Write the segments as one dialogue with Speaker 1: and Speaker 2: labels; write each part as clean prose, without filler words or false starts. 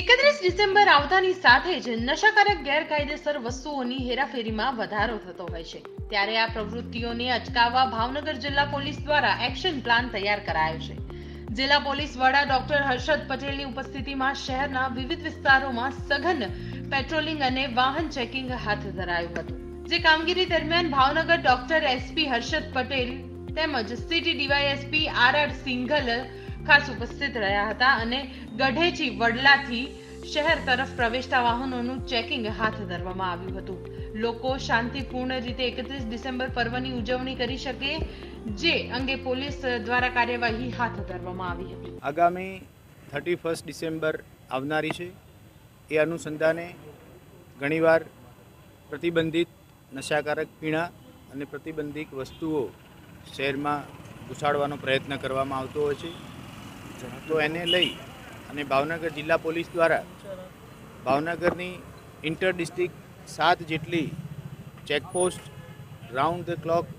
Speaker 1: 31 December આવતાની સાથે જ નશાકારક ગેરકાયદેસર વસ્તુઓની હેરાફેરીમાં વધારો થતો હોય છે, ત્યારે આ પ્રવૃત્તિઓને અટકાવવા ભાવનગર જિલ્લા પોલીસ દ્વારા એક્શન પ્લાન તૈયાર કરાયો છે। જિલ્લા પોલીસ વડા ડોક્ટર હર્ષદ પટેલની ઉપસ્થિતિમાં શહેરના વિવિધ વિસ્તારોમાં સઘન પેટ્રોલિંગ અને વાહન ચેકિંગ હાથ ધરાયું હતું, જે કામગીરી દરમિયાન ભાવનગર ડોક્ટર એસપી હર્ષદ પટેલ તેમજ સિટી ડીવાયએસપી આર સિંઘલ ખાસ ઉપસ્થિત રહ્યા હતા અને ગઢેચી વડલાથી શહેર તરફ પ્રવેશતા વાહનોનું ચેકિંગ હાથ ધરવામાં આવ્યું હતું। લોકો શાંતિપૂર્ણ રીતે 31 ડિસેમ્બર પર્વની ઉજવણી કરી શકે, જે અંગે પોલીસ દ્વારા કાર્યવાહી હાથ ધરવામાં આવી હતી।
Speaker 2: આગામી 31 ડિસેમ્બર આવનારી છે, એ અનુસંધાને ઘણીવાર પ્રતિબંધિત નશાકારક પીણા અને પ્રતિબંધિત વસ્તુઓ શહેરમાં ઘુસાડવાનો પ્રયત્ન કરવામાં આવતો હોય છે। તો એને લઈ અને ભાવનગર જિલ્લા પોલીસ દ્વારા ભાવનગરની ઇન્ટર ડિસ્ટ્રિક્ટ 7 જેટલી ચેકપોસ્ટ રાઉન્ડ ધ ક્લોક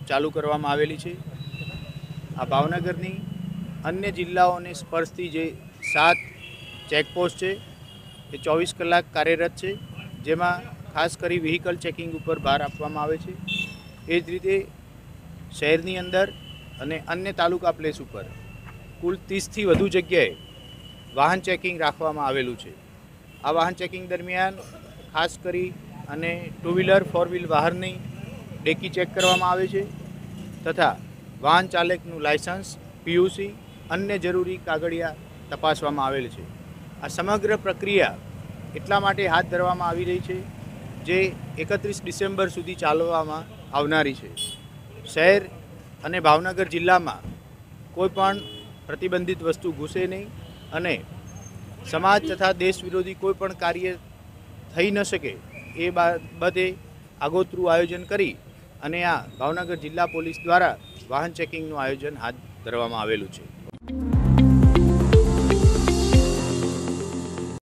Speaker 2: ચાલુ કરવામાં આવેલી છે। આ ભાવનગરની અન્ય જિલ્લાઓને સ્પર્શતી જે 7 ચેકપોસ્ટ છે એ 24 કલાક કાર્યરત છે, જેમાં ખાસ કરી વ્હીકલ ચેકિંગ ઉપર ભાર આપવામાં આવે છે। એ જ રીતે શહેરની અંદર અને અન્ય તાલુકા પ્લેસ ઉપર કુલ 30થી વધુ જગ્યાએ વાહન ચેકિંગ રાખવામાં આવેલું છે। આ વાહન ચેકિંગ દરમિયાન ખાસ કરી અને 2 વ્હીલર 4 વ્હીલ વાહનની ડેકી ચેક કરવામાં આવે છે તથા વાહન ચાલકનું લાયસન્સ, પીયુસી, અન્ય જરૂરી કાગળિયા તપાસવામાં આવેલ છે। આ સમગ્ર પ્રક્રિયા એટલા માટે હાથ ધરવામાં આવી રહી છે જે 31 ડિસેમ્બર સુધી ચાલવામાં આવનારી છે। શહેર અને ભાવનગર જિલ્લામાં કોઈ પણ પ્રતિબંધિત વસ્તુ ઘૂસે નહીં અને સમાજ તથા દેશ વિરોધી કોઈ પણ કાર્ય થઈ ન શકે એ બાબતે આગોતરું આયોજન કરી અને આ ભાવનગર જિલ્લા પોલીસ દ્વારા વાહન ચેકિંગનું આયોજન હાથ ધરવામાં આવેલું છે।